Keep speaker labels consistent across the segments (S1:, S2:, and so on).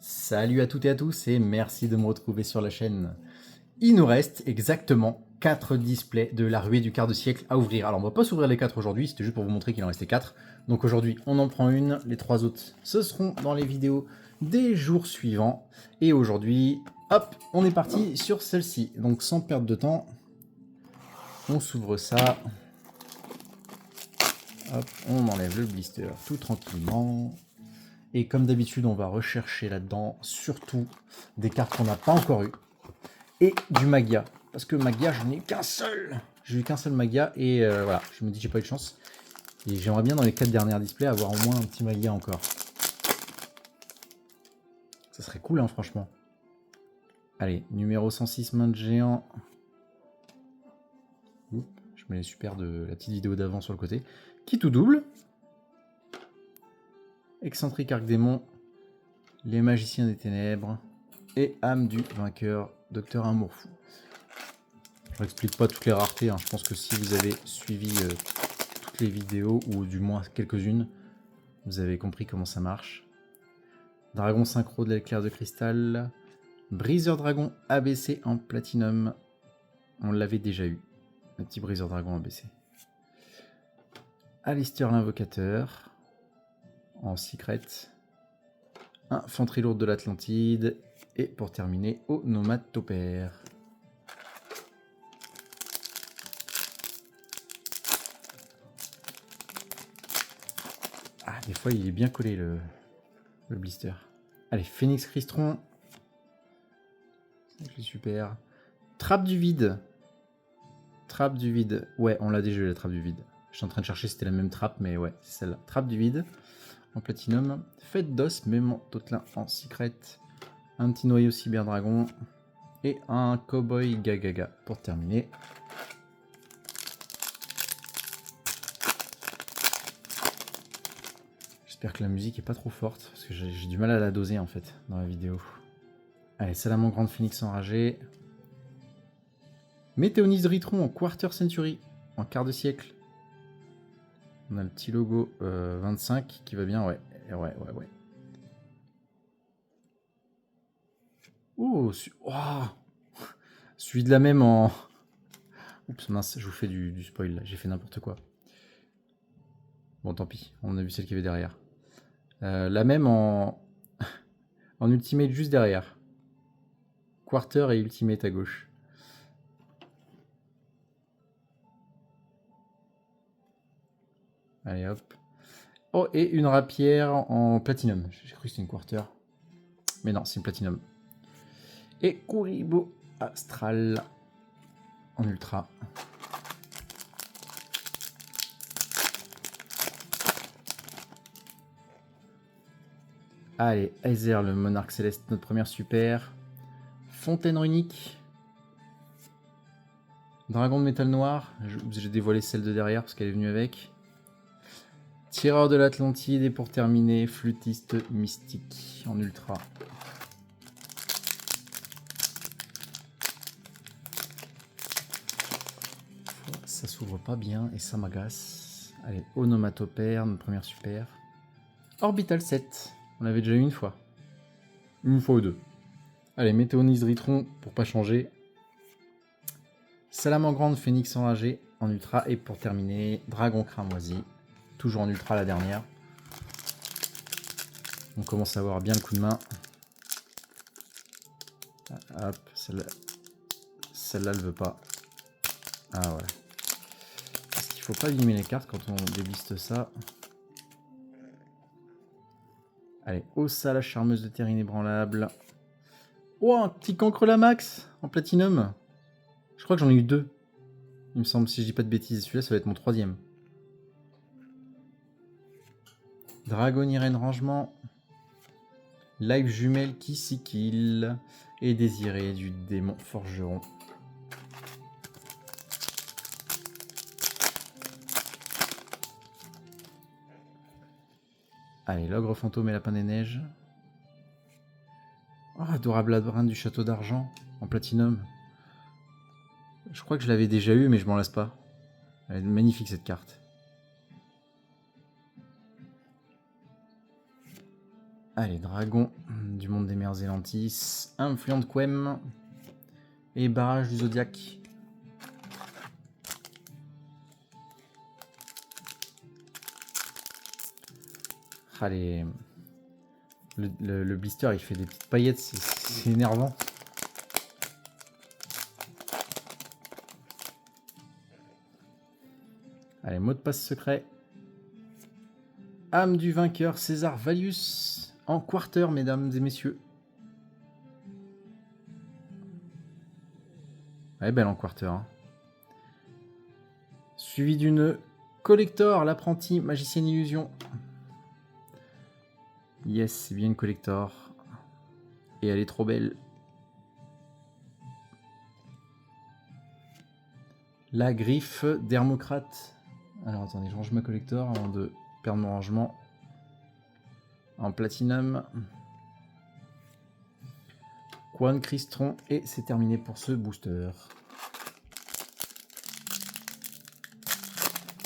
S1: Salut à toutes et à tous et merci de me retrouver sur la chaîne. Il nous reste exactement 4 displays de la ruée du quart de siècle à ouvrir. Alors on va pas s'ouvrir les 4 aujourd'hui, c'était juste pour vous montrer qu'il en restait 4. Donc aujourd'hui on en prend une, les 3 autres ce seront dans les vidéos des jours suivants. Et aujourd'hui, hop, on est parti sur celle-ci. Donc sans perdre de temps, on s'ouvre ça. Hop, on enlève le blister tout tranquillement. Et comme d'habitude, on va rechercher là-dedans surtout des cartes qu'on n'a pas encore eues. Et du Magia. Parce que Magia, je n'ai qu'un seul. J'ai eu qu'un seul Magia et voilà, je me dis que j'ai pas eu de chance. Et j'aimerais bien dans les 4 dernières displays avoir au moins un petit Magia encore. Ça serait cool hein, franchement. Allez, numéro 106, main de géant. Oups, je mets les super de la petite vidéo d'avant sur le côté. Qui tout double. Excentrique Arc-Démon. Les magiciens des ténèbres. Et âme du vainqueur, Docteur Amour Fou. Je n'explique pas toutes les raretés, hein. Je pense que si vous avez suivi toutes les vidéos, ou du moins quelques-unes, vous avez compris comment ça marche. Dragon synchro de l'éclair de cristal. Briseur dragon ABC en platinum. On l'avait déjà eu. Un petit briseur dragon ABC. Alistair l'invocateur. En secret. Infanterie lourde de l'Atlantide. Et pour terminer, Onomatopère. Ah, des fois il est bien collé le blister. Allez, Phoenix Crystron. C'est super. Trappe du vide. Trappe du vide. Ouais, on l'a déjà eu la trappe du vide. Je suis en train de chercher si c'était la même trappe, mais ouais, c'est celle-là. Trappe du vide. En platinum. Fête d'os, Mémon Totelin en secret. Un petit noyau cyberdragon. Et un cowboy gagaga pour terminer. J'espère que la musique est pas trop forte, parce que j'ai du mal à la doser en fait dans la vidéo. Allez, Salamandre Grande Phoenix enragé. Météonise Ritron en Quarter Century, en quart de siècle. On a le petit logo 25 qui va bien, ouais. Ouais. Oh, celui de la même en... Oups, mince, je vous fais du spoil là, j'ai fait n'importe quoi. Bon, tant pis, on a vu celle qu'il y avait derrière. La même en... en Ultimate juste derrière. Quarter et Ultimate à gauche. Allez hop. Oh, et une rapière en platinum. J'ai cru que c'était une quarter. Mais non, c'est une platinum. Et Kuribo Astral en ultra. Allez, Aether, le monarque céleste, notre première super. Fontaine runique. Dragon de métal noir. J'ai dévoilé celle de derrière parce qu'elle est venue avec. Tireur de l'Atlantide et pour terminer, flûtiste mystique en ultra. Ça s'ouvre pas bien et ça m'agace. Allez, Onomatopère, notre première super. Orbital 7. On l'avait déjà eu une fois. Une fois ou deux. Allez, Météonise Ritron pour pas changer. Salamandre Grande Phoenix enragé en ultra. Et pour terminer, Dragon Cramoisi. Toujours en ultra la dernière. On commence à avoir bien le coup de main. Hop, celle-là elle veut pas. Ah ouais. Parce qu'il faut pas abîmer les cartes quand on débliste ça. Allez, Ossa, la charmeuse de terre inébranlable. Oh, un petit cancre la max en platinum. Je crois que j'en ai eu 2. Il me semble, si je dis pas de bêtises. Celui-là, ça va être mon 3e. Dragon Irène Rangement. Live jumelle qui s'y kill. Et Désiré du démon forgeron. Allez, l'ogre fantôme et lapin des neiges. Oh, adorable labyrinthe du château d'argent en platinum. Je crois que je l'avais déjà eu, mais je m'en lasse pas. Elle est magnifique cette carte. Allez, dragon du monde des mers Élantis, influent de Quem et barrage du Zodiac. Allez, le blister il fait des petites paillettes, c'est énervant. Allez, mot de passe secret. Âme du vainqueur, César Valius, en quarter, mesdames et messieurs. Elle est belle en quarter. Hein. Suivi d'une collector, l'apprenti magicienne illusion. Yes, c'est bien une collector. Et elle est trop belle. La griffe d'Hermocrate. Alors attendez, je range ma collector avant de perdre mon rangement. En platinum. Quan Cristron. Et c'est terminé pour ce booster.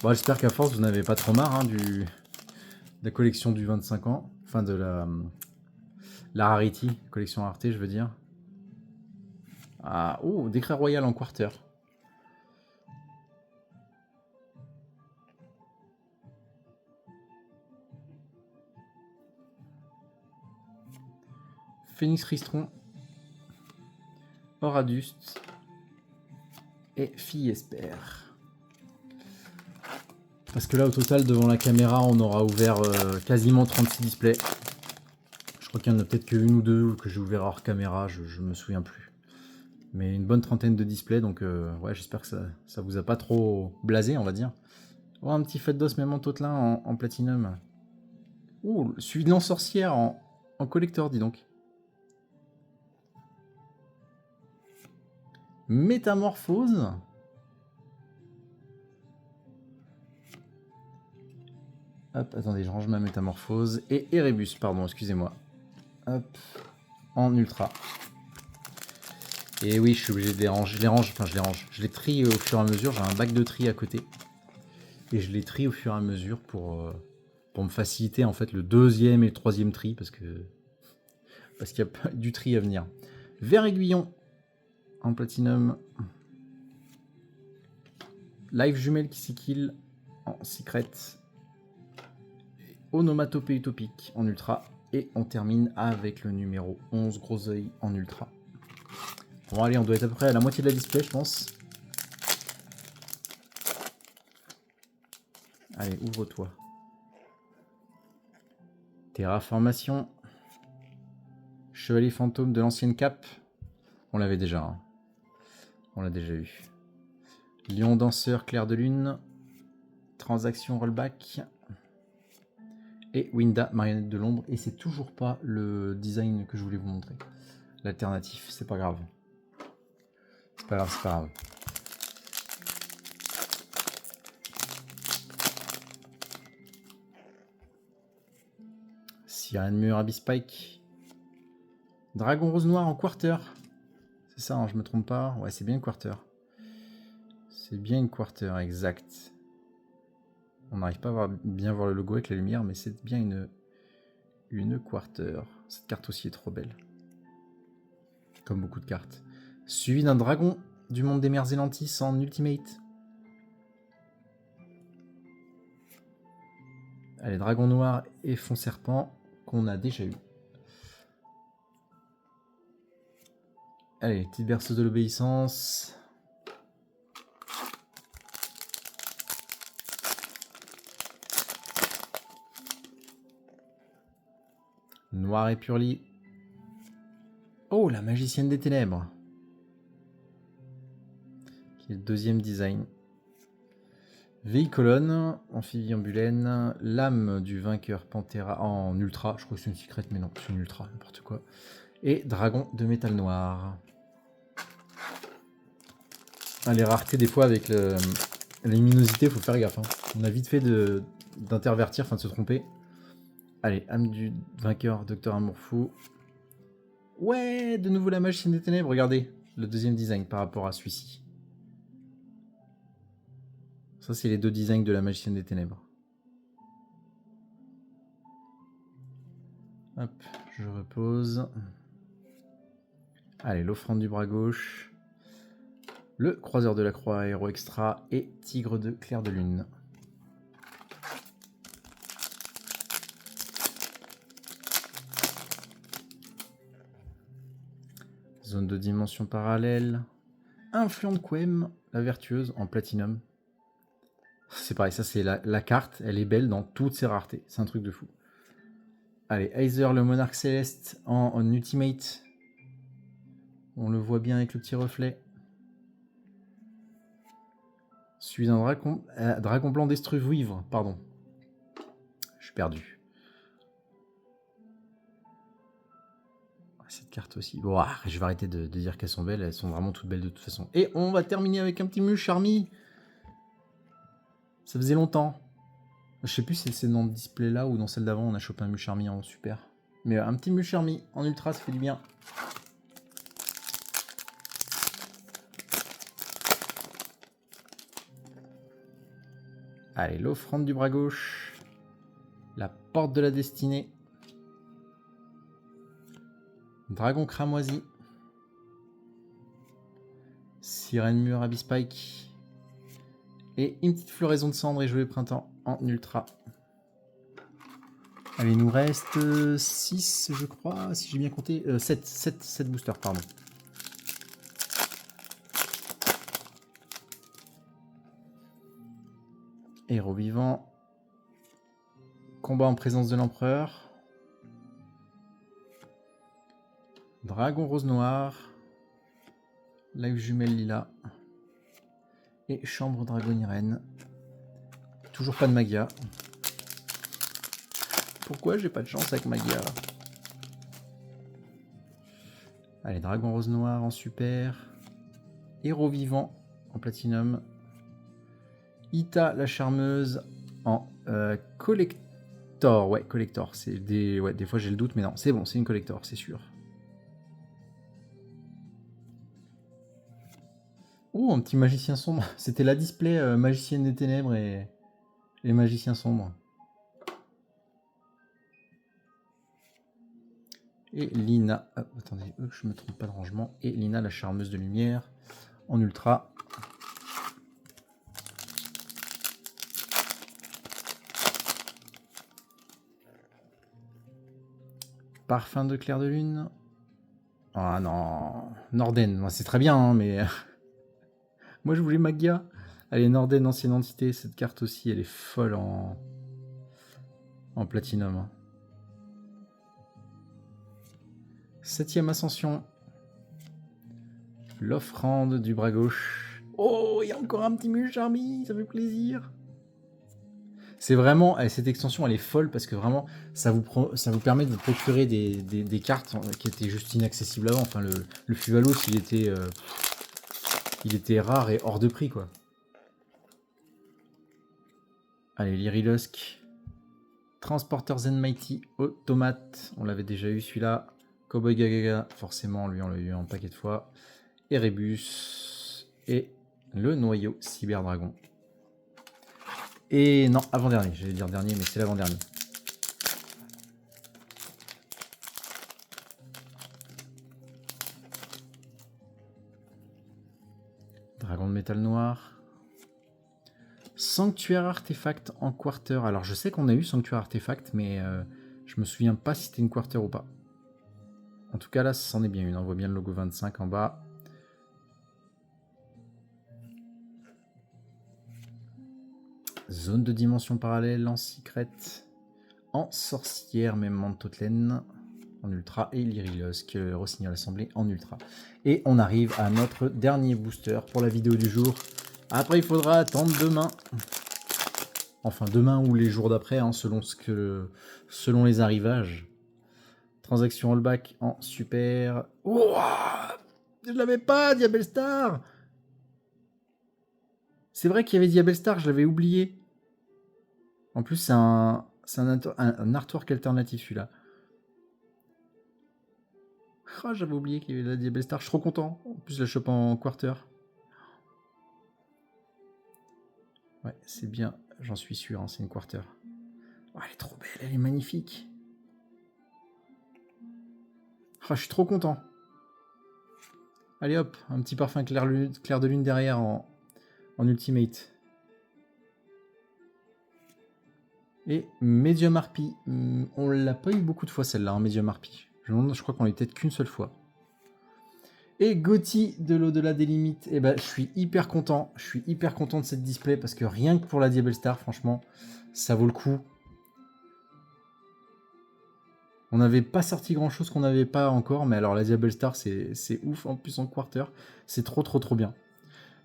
S1: Bon, j'espère qu'à force vous n'avez pas trop marre hein, de la collection du 25 ans. Enfin de la Rarity, collection rareté je veux dire. Ah, oh, décret royal en quarter. Phoenix Ristron, Oraduste et Fille Espère. Parce que là, au total, devant la caméra, on aura ouvert quasiment 36 displays. Je crois qu'il y en a peut-être qu'une ou deux que j'ai ouvert hors caméra, je me souviens plus. Mais une bonne trentaine de displays, donc ouais, j'espère que ça vous a pas trop blasé, on va dire. Oh, un petit fait d'os même en Totelin en platinum. Ouh, suivi de l'ensorcière en collector, dis donc. Métamorphose. Hop, attendez, je range ma métamorphose. Et Erebus, pardon, excusez-moi. Hop, en ultra. Et oui, je suis obligé de les ranger. Je les trie au fur et à mesure. J'ai un bac de tri à côté. Et je les trie au fur et à mesure pour me faciliter en fait le deuxième et le troisième tri. Parce qu'il y a du tri à venir. Vert aiguillon en platinum. Live jumelle qui s'kill en secret. Onomatopée utopique en ultra. Et on termine avec le numéro 11, gros œil en ultra. Bon allez, on doit être à peu près à la moitié de la display, je pense. Allez, ouvre-toi. Terraformation. Chevalier fantôme de l'ancienne cape. On l'avait déjà. Hein. On l'a déjà eu. Lion danseur, clair de lune. Transaction rollback. Et Winda, marionnette de l'ombre. Et c'est toujours pas le design que je voulais vous montrer. L'alternatif, c'est pas grave. C'est pas grave, c'est pas grave. Sirène mur, Abyss Spike. Dragon rose noir en quarter. C'est ça, hein, je me trompe pas. Ouais, c'est bien une quarter. C'est bien une quarter, exact. On n'arrive pas à bien voir le logo avec la lumière, mais c'est bien une quarter. Cette carte aussi est trop belle. Comme beaucoup de cartes. Suivi d'un dragon du monde des mers Élantis en ultimate. Allez, dragon noir et fond serpent qu'on a déjà eu. Allez, petite berceuse de l'obéissance. Noir et purli. Oh, la magicienne des ténèbres. Qui est le deuxième design. Véhicolone, amphibiambulène, lame du vainqueur Pantera en ultra. Je crois que c'est une secrète, mais non, c'est une ultra, n'importe quoi. Et dragon de métal noir. Ah, les raretés, des fois, avec la luminosité, il faut faire gaffe. Hein. On a vite fait d'intervertir, enfin de se tromper. Allez, âme du vainqueur, Docteur Amour Fou. Ouais, de nouveau la magicienne des ténèbres. Regardez, le deuxième design par rapport à celui-ci. Ça, c'est les deux designs de la magicienne des ténèbres. Hop, je repose. Allez, l'offrande du bras gauche. Le croiseur de la croix, héros extra et tigre de clair de lune. Zone de dimension parallèle. Influent de Quem, la vertueuse en platinum. C'est pareil, ça c'est la carte, elle est belle dans toutes ses raretés. C'est un truc de fou. Allez, Aether, le monarque céleste en ultimate. On le voit bien avec le petit reflet. Suivi d'un dragon blanc destruivre, pardon. Je suis perdu. Cette carte aussi. Bon, je vais arrêter de dire qu'elles sont belles. Elles sont vraiment toutes belles de toute façon. Et on va terminer avec un petit Musharmi. Ça faisait longtemps. Je sais plus si c'est dans le display là ou dans celle d'avant. On a chopé un Musharmi en super. Mais un petit Musharmi en ultra, ça fait du bien. Allez, l'offrande du bras gauche. La porte de la destinée. Dragon cramoisi. Sirène mur Abyspike. Et une petite floraison de cendres et jouet printemps en ultra. Allez, il nous reste 6, je crois, si j'ai bien compté. 7 boosters, pardon. Héros vivant. Combat en présence de l'empereur. Dragon rose noir. Live jumelle lila. Et chambre dragonirène. Toujours pas de magia. Pourquoi j'ai pas de chance avec magia? Allez, dragon rose noir en super. Héros vivant en platinum. Ita la charmeuse en collector. Ouais, collector. C'est des fois j'ai le doute, mais non, c'est bon, c'est une collector, c'est sûr. Oh, un petit magicien sombre. C'était la display magicienne des ténèbres et les magiciens sombres. Et Lina, attendez, je me trompe pas de rangement. Et Lina la charmeuse de lumière en ultra. Parfum de clair de lune. Ah non, Norden, c'est très bien, hein, mais moi je voulais Magia. Allez, Norden, ancienne entité, cette carte aussi, elle est folle en platinum. 7ème ascension. L'offrande du bras gauche. Oh, il y a encore un petit Musharmi, ça fait plaisir. C'est vraiment, cette extension elle est folle parce que vraiment ça vous permet de vous procurer des cartes qui étaient juste inaccessibles avant. Enfin le Fuvalos il était rare et hors de prix quoi. Allez, Lyrilusk. Transporter Zen Mighty Automate, on l'avait déjà eu celui-là. Cowboy Gagaga, forcément lui on l'a eu un paquet de fois. Erebus et le noyau Cyberdragon. Et non, avant-dernier, j'allais dire dernier, mais c'est l'avant-dernier. Dragon de métal noir. Sanctuaire artefact en quarter. Alors je sais qu'on a eu Sanctuaire artefact, mais je me souviens pas si c'était une quarter ou pas. En tout cas là, c'en est bien une. On voit bien le logo 25 en bas. Zone de dimension parallèle en secret. En sorcière, même Mantotlen en ultra. Et Lyrilusk, Rossignol Assemblée en ultra. Et on arrive à notre dernier booster pour la vidéo du jour. Après, il faudra attendre demain. Enfin, demain ou les jours d'après, hein, selon les arrivages. Transaction rollback en super. Ouah, je l'avais pas, Diabel Star. C'est vrai qu'il y avait Diabel Star, je l'avais oublié. En plus, c'est un artwork alternatif celui-là. Oh, j'avais oublié qu'il y avait la Diabel Star, je suis trop content. En plus, je la chope en quarter. Ouais, c'est bien, j'en suis sûr, hein, c'est une quarter. Oh, elle est trop belle, elle est magnifique. Ah, je suis trop content. Allez hop, un petit parfum clair de lune derrière en ultimate. Et Medium Harpy. On l'a pas eu beaucoup de fois celle-là, hein, Medium Harpy. Je crois qu'on l'a eu peut-être qu'une seule fois. Et Gotti de l'au-delà des limites. Et ben, je suis hyper content. Je suis hyper content de cette display parce que rien que pour la Diabell Star, franchement, ça vaut le coup. On n'avait pas sorti grand chose qu'on n'avait pas encore, mais alors la Diabell Star, c'est ouf, en plus en quarter. C'est trop bien.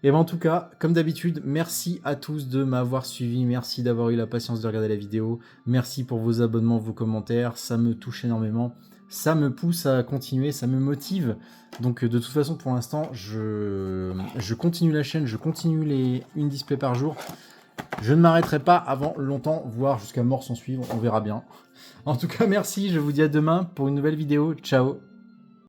S1: Et ben en tout cas, comme d'habitude, merci à tous de m'avoir suivi, merci d'avoir eu la patience de regarder la vidéo, merci pour vos abonnements, vos commentaires, ça me touche énormément, ça me pousse à continuer, ça me motive. Donc de toute façon, pour l'instant, je continue la chaîne, je continue une display par jour. Je ne m'arrêterai pas avant longtemps, voire jusqu'à mort sans suivre, on verra bien. En tout cas, merci, je vous dis à demain pour une nouvelle vidéo. Ciao!